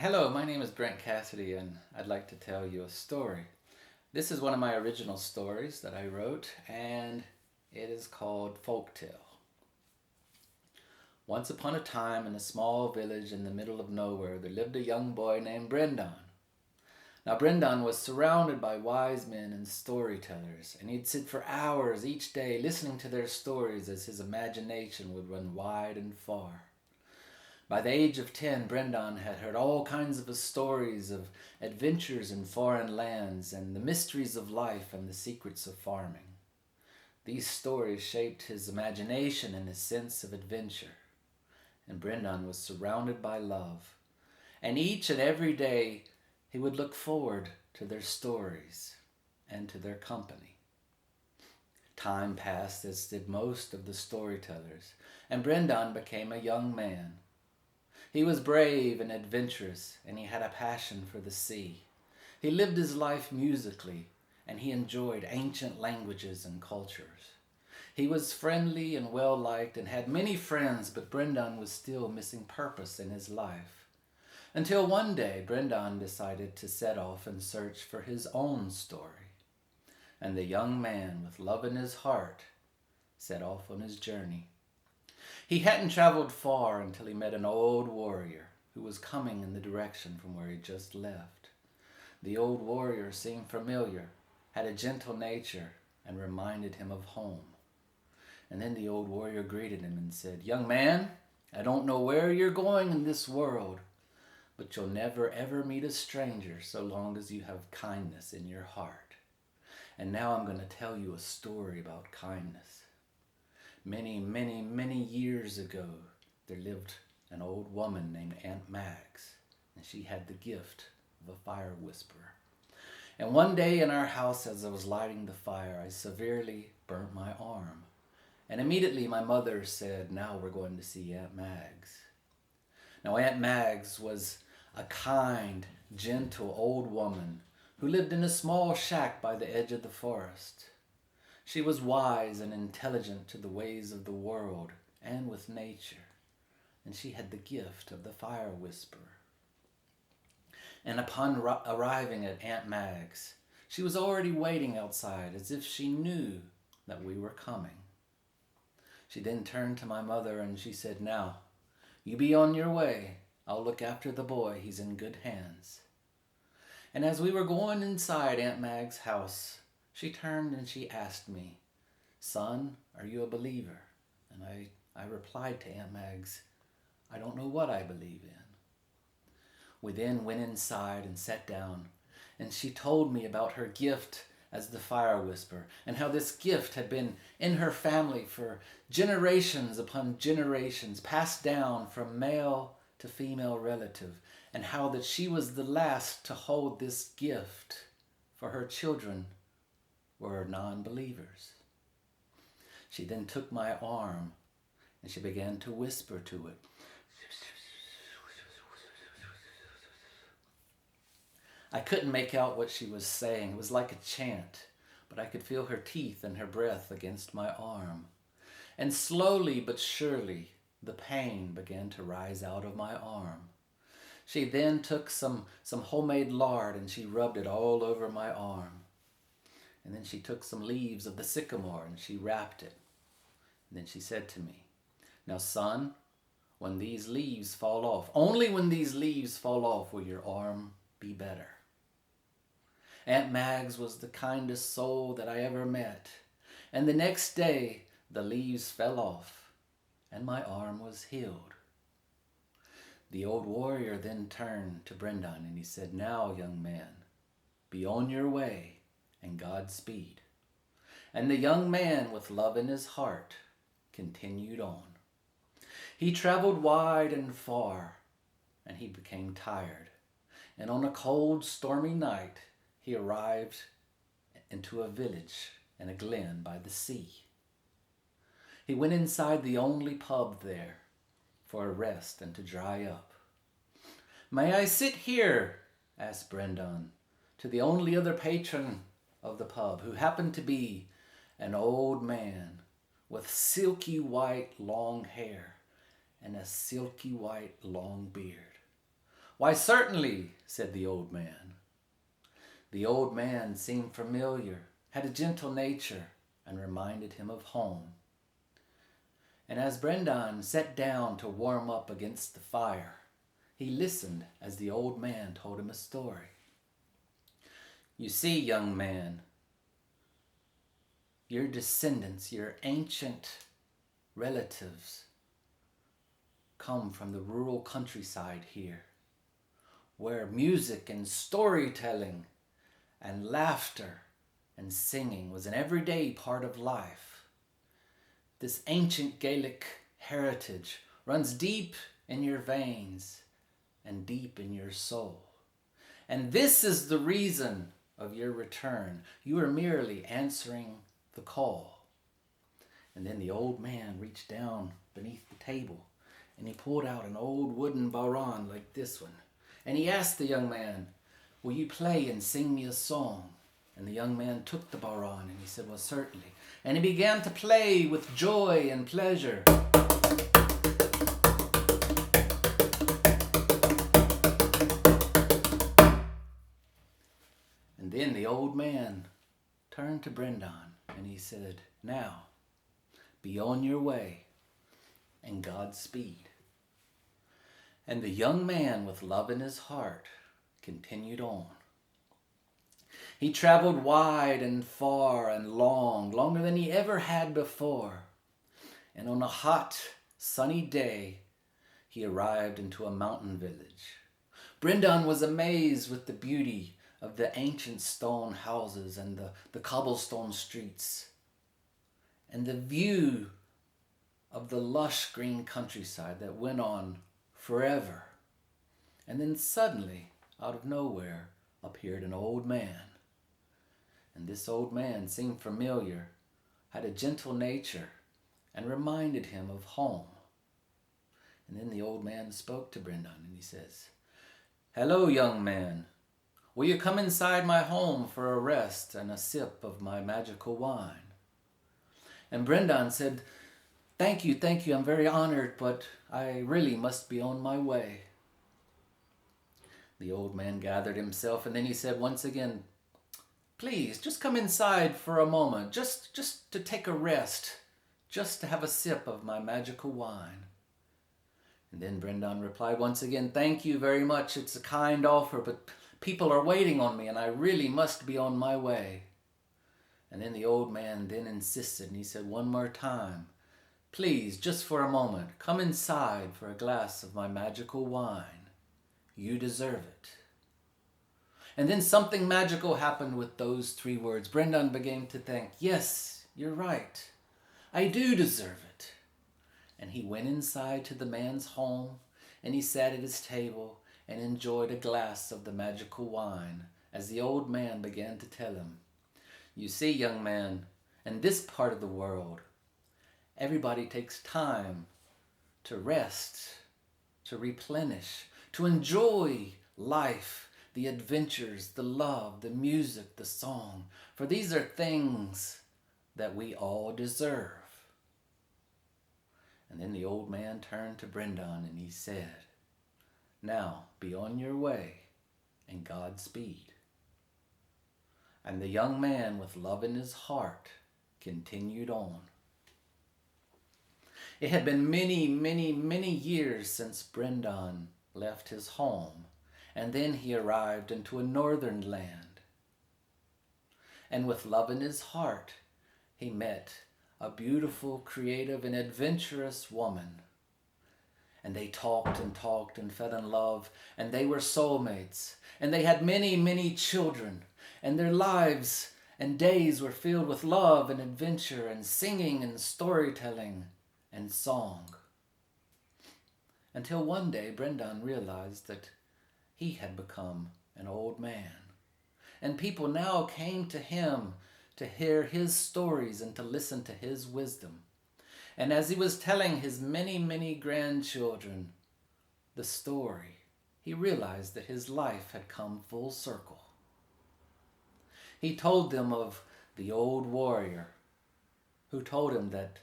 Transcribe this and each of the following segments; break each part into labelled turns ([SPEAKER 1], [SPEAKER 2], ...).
[SPEAKER 1] Hello, my name is Brent Cassidy, and I'd like to tell you a story. This is one of my original stories that I wrote, and it is called Folktale. Once upon a time, in a small village in the middle of nowhere, there lived a young boy named Brendan. Now, Brendan was surrounded by wise men and storytellers, and he'd sit for hours each day listening to their stories as his imagination would run wide and far. By the age of 10, Brendan had heard all kinds of stories of adventures in foreign lands and the mysteries of life and the secrets of farming. These stories shaped his imagination and his sense of adventure. And Brendan was surrounded by love. And each and every day, he would look forward to their stories and to their company. Time passed, as did most of the storytellers, and Brendan became a young man. He was brave and adventurous, and he had a passion for the sea. He lived his life musically, and he enjoyed ancient languages and cultures. He was friendly and well-liked and had many friends, but Brendan was still missing purpose in his life. Until one day, Brendan decided to set off and search for his own story. And the young man, with love in his heart, set off on his journey. He hadn't traveled far until he met an old warrior who was coming in the direction from where he just left. The old warrior seemed familiar, had a gentle nature, and reminded him of home. And then the old warrior greeted him and said, "Young man, I don't know where you're going in this world, but you'll never ever meet a stranger so long as you have kindness in your heart. And now I'm going to tell you a story about kindness. Many, many, many years ago, there lived an old woman named Aunt Mags, and she had the gift of a fire whisperer. And one day in our house, as I was lighting the fire, I severely burnt my arm. And immediately my mother said, "Now we're going to see Aunt Mags." Now Aunt Mags was a kind, gentle old woman who lived in a small shack by the edge of the forest. She was wise and intelligent to the ways of the world and with nature, and she had the gift of the fire whisperer. And upon arriving at Aunt Mag's, she was already waiting outside as if she knew that we were coming. She then turned to my mother and she said, "Now, you be on your way. I'll look after the boy. He's in good hands." And as we were going inside Aunt Mag's house, she turned and she asked me, "Son, are you a believer?" And I replied to Aunt Mags, "I don't know what I believe in." We then went inside and sat down, and she told me about her gift as the fire whisperer, and how this gift had been in her family for generations upon generations, passed down from male to female relative, and how that she was the last to hold this gift, for her children were non-believers. She then took my arm and she began to whisper to it. I couldn't make out what she was saying. It was like a chant, but I could feel her teeth and her breath against my arm. And slowly but surely, the pain began to rise out of my arm. She then took some homemade lard and she rubbed it all over my arm. And then she took some leaves of the sycamore and she wrapped it. And then she said to me, "Now, son, when these leaves fall off, only when these leaves fall off will your arm be better." Aunt Mags was the kindest soul that I ever met. And the next day, the leaves fell off and my arm was healed. The old warrior then turned to Brendan and he said, "Now, young man, be on your way and Godspeed." And the young man, with love in his heart, continued on. He traveled wide and far, and he became tired. And on a cold, stormy night, he arrived into a village in a glen by the sea. He went inside the only pub there for a rest and to dry up. "May I sit here?" asked Brendan to the only other patron of the pub, who happened to be an old man with silky white long hair and a silky white long beard. "Why, certainly," said the old man. The old man seemed familiar, had a gentle nature, and reminded him of home. And as Brendan sat down to warm up against the fire, he listened as the old man told him a story. "You see, young man, your descendants, your ancient relatives, come from the rural countryside here, where music and storytelling and laughter and singing was an everyday part of life. This ancient Gaelic heritage runs deep in your veins and deep in your soul. And this is the reason of your return. You are merely answering the call." And then the old man reached down beneath the table and he pulled out an old wooden baron like this one. And he asked the young man, "Will you play and sing me a song?" And the young man took the baron and he said, "Well, certainly." And he began to play with joy and pleasure. And then the old man turned to Brendan and he said, "Now, be on your way and Godspeed." And the young man with love in his heart continued on. He traveled wide and far and long, longer than he ever had before. And on a hot, sunny day, he arrived into a mountain village. Brendan was amazed with the beauty of the ancient stone houses and the cobblestone streets, and the view of the lush green countryside that went on forever. And then suddenly, out of nowhere, appeared an old man. And this old man seemed familiar, had a gentle nature, and reminded him of home. And then the old man spoke to Brendan and he says, "Hello, young man. Will you come inside my home for a rest and a sip of my magical wine?" And Brendan said, thank you, I'm very honored, but I really must be on my way." The old man gathered himself and then he said once again, "Please, just come inside for a moment, just to take a rest, just to have a sip of my magical wine." And then Brendan replied once again, "Thank you very much, it's a kind offer, but people are waiting on me and I really must be on my way." And then the old man then insisted and he said one more time, "Please, just for a moment, come inside for a glass of my magical wine. You deserve it." And then something magical happened with those three words. Brendan began to think, "Yes, you're right. I do deserve it." And he went inside to the man's home and he sat at his table and enjoyed a glass of the magical wine as the old man began to tell him, "You see, young man, in this part of the world, everybody takes time to rest, to replenish, to enjoy life, the adventures, the love, the music, the song, for these are things that we all deserve." And then the old man turned to Brendan and he said, "Now be on your way and Godspeed." And the young man with love in his heart continued on. It had been many, many, many years since Brendan left his home, and then he arrived into a northern land. And with love in his heart, he met a beautiful, creative, and adventurous woman. And they talked and talked and fell in love, and they were soulmates, and they had many, many children, and their lives and days were filled with love and adventure and singing and storytelling and song. Until one day, Brendan realized that he had become an old man. And people now came to him to hear his stories and to listen to his wisdom. And as he was telling his many, many grandchildren the story, he realized that his life had come full circle. He told them of the old warrior who told him that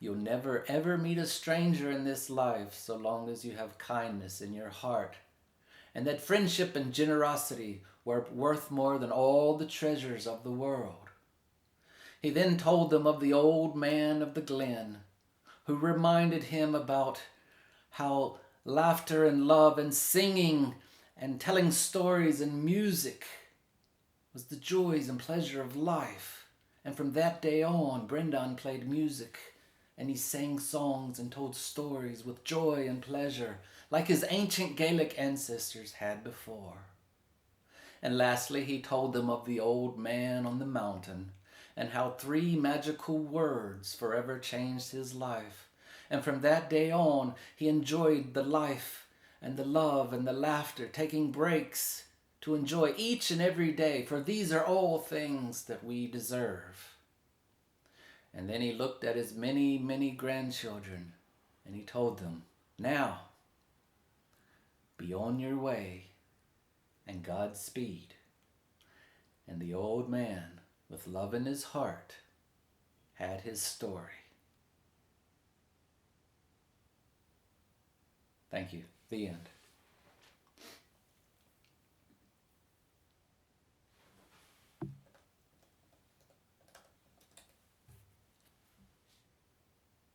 [SPEAKER 1] you'll never ever meet a stranger in this life so long as you have kindness in your heart and that friendship and generosity were worth more than all the treasures of the world. He then told them of the old man of the glen, who reminded him about how laughter and love and singing and telling stories and music was the joys and pleasure of life. And from that day on, Brendan played music, and he sang songs and told stories with joy and pleasure, like his ancient Gaelic ancestors had before. And lastly, he told them of the old man on the mountain, and how 3 magical words forever changed his life. And from that day on, he enjoyed the life and the love and the laughter, taking breaks to enjoy each and every day, for these are all things that we deserve. And then he looked at his many, many grandchildren, and he told them, now, be on your way, and Godspeed. And the old man, with love in his heart, had his story. Thank you. The end.